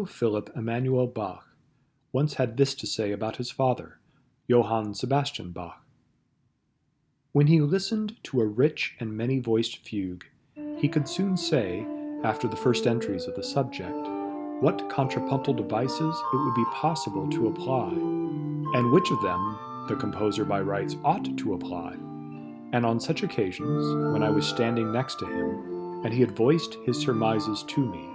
Otto Philipp Emanuel Bach once had this to say about his father, Johann Sebastian Bach. When he listened to a rich and many-voiced fugue, he could soon say, after the first entries of the subject, what contrapuntal devices it would be possible to apply, and which of them the composer by rights ought to apply. And on such occasions, when I was standing next to him, and he had voiced his surmises to me,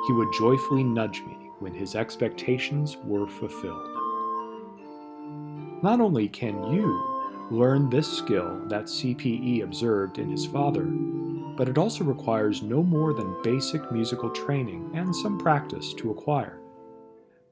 he would joyfully nudge me when his expectations were fulfilled. Not only can you learn this skill that C.P.E. observed in his father, but it also requires no more than basic musical training and some practice to acquire.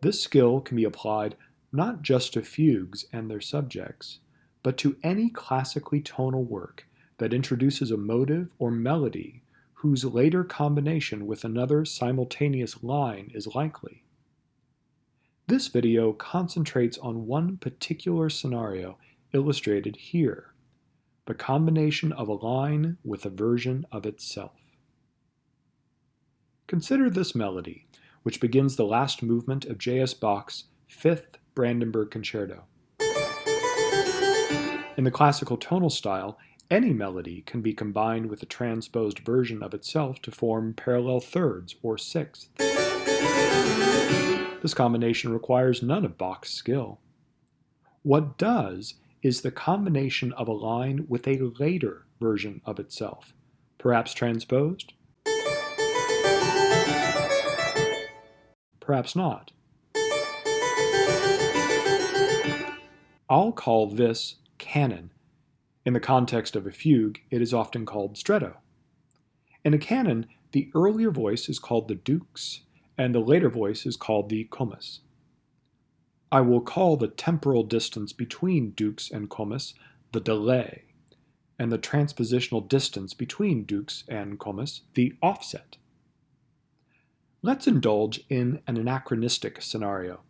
This skill can be applied not just to fugues and their subjects, but to any classically tonal work that introduces a motive or melody whose later combination with another simultaneous line is likely. This video concentrates on one particular scenario illustrated here, the combination of a line with a version of itself. Consider this melody, which begins the last movement of J.S. Bach's Fifth Brandenburg Concerto. In the classical tonal style, any melody can be combined with a transposed version of itself to form parallel thirds or sixths. This combination requires none of Bach's skill. What does is the combination of a line with a later version of itself, perhaps transposed, perhaps not. I'll call this canon. In the context of a fugue, it is often called stretto. In a canon, the earlier voice is called the dux, and the later voice is called the comus. I will call the temporal distance between dux and comus the delay, and the transpositional distance between dux and comus the offset. Let's indulge in an anachronistic scenario.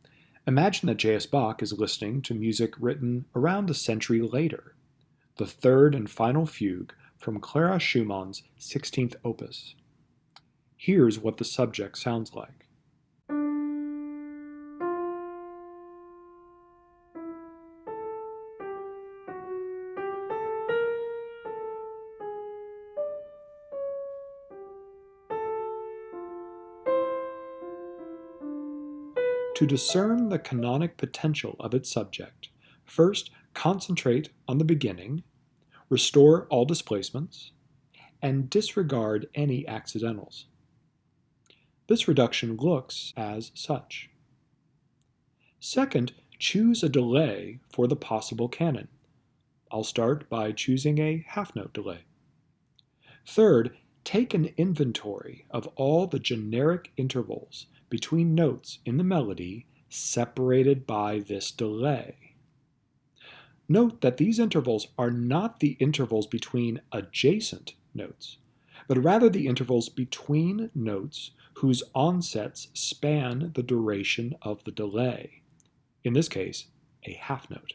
Imagine that J.S. Bach is listening to music written around a century later, the third and final fugue from Clara Schumann's 16th opus. Here's what the subject sounds like. To discern the canonic potential of its subject, first concentrate on the beginning, restore all displacements, and disregard any accidentals. This reduction looks as such. Second, choose a delay for the possible canon. I'll start by choosing a half-note delay. Third, take an inventory of all the generic intervals between notes in the melody separated by this delay. Note that these intervals are not the intervals between adjacent notes, but rather the intervals between notes whose onsets span the duration of the delay, in this case, a half note.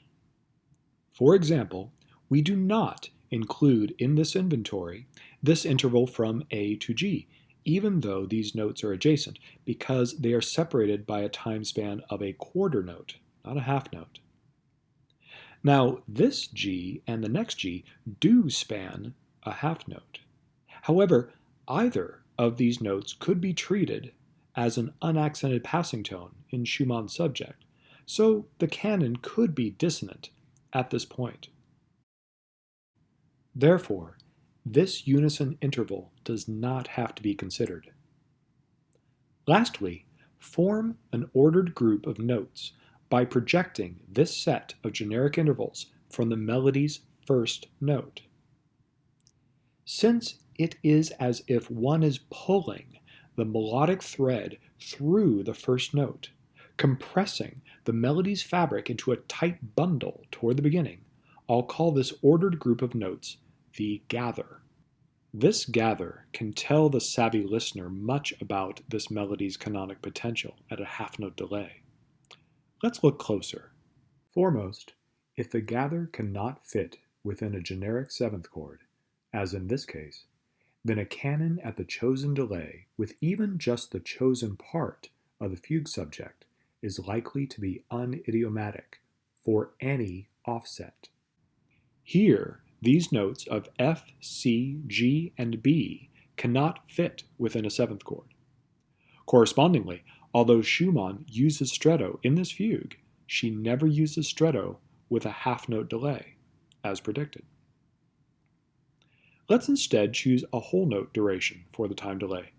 For example, we do not include in this inventory this interval from A to G, even though these notes are adjacent, because they are separated by a time span of a quarter note, not a half note. Now, this G and the next G do span a half note. However, either of these notes could be treated as an unaccented passing tone in Schumann's subject, so the canon could be dissonant at this point. Therefore, this unison interval does not have to be considered. Lastly, form an ordered group of notes by projecting this set of generic intervals from the melody's first note. Since it is as if one is pulling the melodic thread through the first note, compressing the melody's fabric into a tight bundle toward the beginning, I'll call this ordered group of notes the gather. This gather can tell the savvy listener much about this melody's canonic potential at a half-note delay. Let's look closer. Foremost, if the gather cannot fit within a generic seventh chord, as in this case, then a canon at the chosen delay with even just the chosen part of the fugue subject is likely to be unidiomatic for any offset. Here, these notes of F, C, G, and B cannot fit within a seventh chord. Correspondingly, although Schumann uses stretto in this fugue, she never uses stretto with a half-note delay, as predicted. Let's instead choose a whole note duration for the time delay.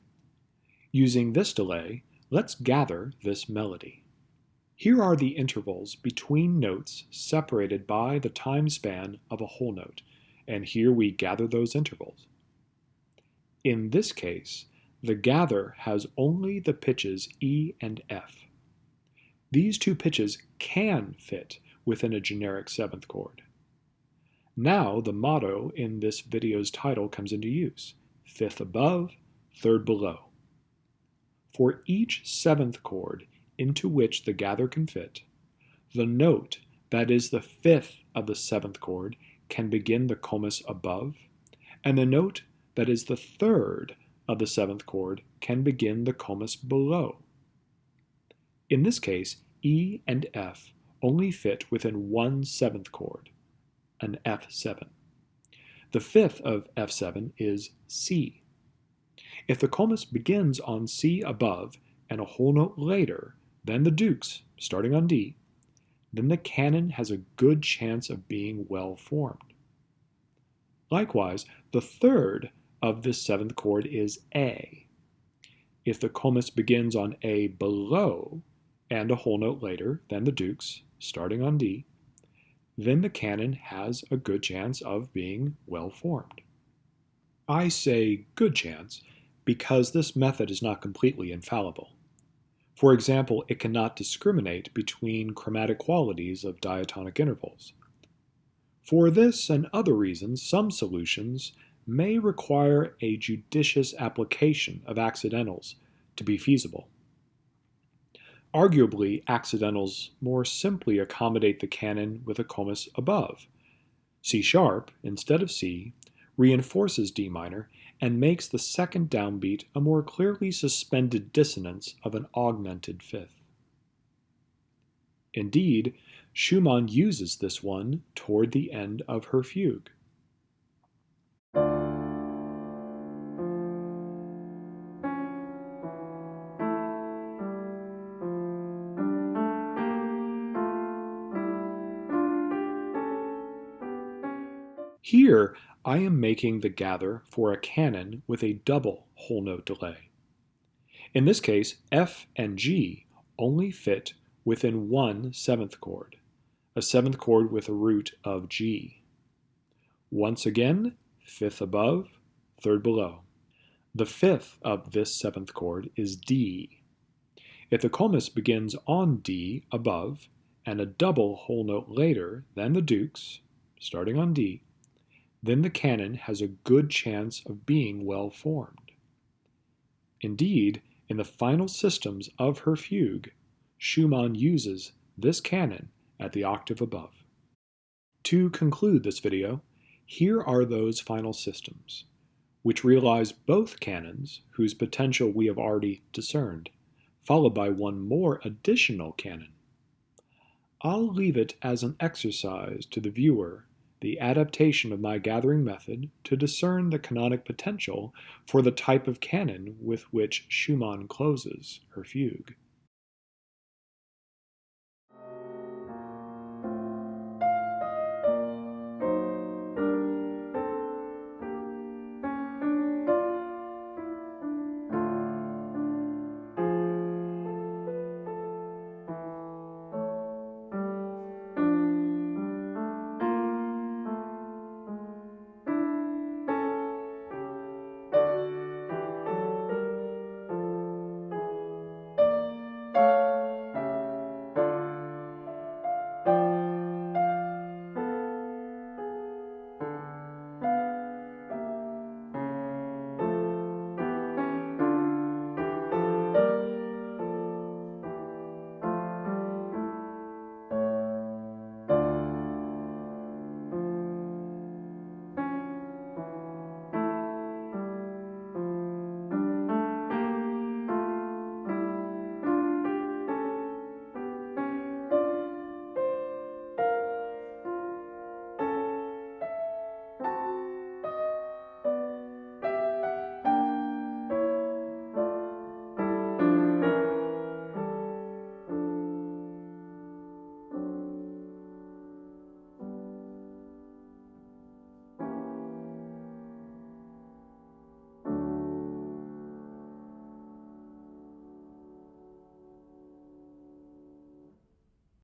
Using this delay, let's gather this melody. Here are the intervals between notes separated by the time span of a whole note, and here we gather those intervals. In this case, the gather has only the pitches E and F. These two pitches can fit within a generic seventh chord. Now the motto in this video's title comes into use: fifth above, third below. For each seventh chord into which the gather can fit, the note that is the fifth of the seventh chord can begin the comus above, and the note that is the third of the seventh chord can begin the comus below. In this case, E and F only fit within one seventh chord, an F7. The fifth of F7 is C. If the comus begins on C above and a whole note later than the dukes, starting on D, then the canon has a good chance of being well formed. Likewise, the third of this seventh chord is A. If the comus begins on A below and a whole note later than the dukes, starting on D, then the canon has a good chance of being well formed. I say good chance because this method is not completely infallible. For example, it cannot discriminate between chromatic qualities of diatonic intervals. For this and other reasons, some solutions may require a judicious application of accidentals to be feasible. Arguably, accidentals more simply accommodate the canon with a comus above. C sharp, instead of C, reinforces D minor and makes the second downbeat a more clearly suspended dissonance of an augmented fifth. Indeed, Schumann uses this one toward the end of her fugue. Here, I am making the gather for a canon with a double whole note delay. In this case, F and G only fit within one seventh chord, a seventh chord with a root of G. Once again, fifth above, third below. The fifth of this seventh chord is D. If the comus begins on D above and a double whole note later than the dukes, starting on D, then the canon has a good chance of being well formed. Indeed, in the final systems of her fugue, Schumann uses this canon at the octave above. To conclude this video, here are those final systems, which realize both canons whose potential we have already discerned, followed by one more additional canon. I'll leave it as an exercise to the viewer the adaptation of my gathering method to discern the canonic potential for the type of canon with which Schumann closes her fugue.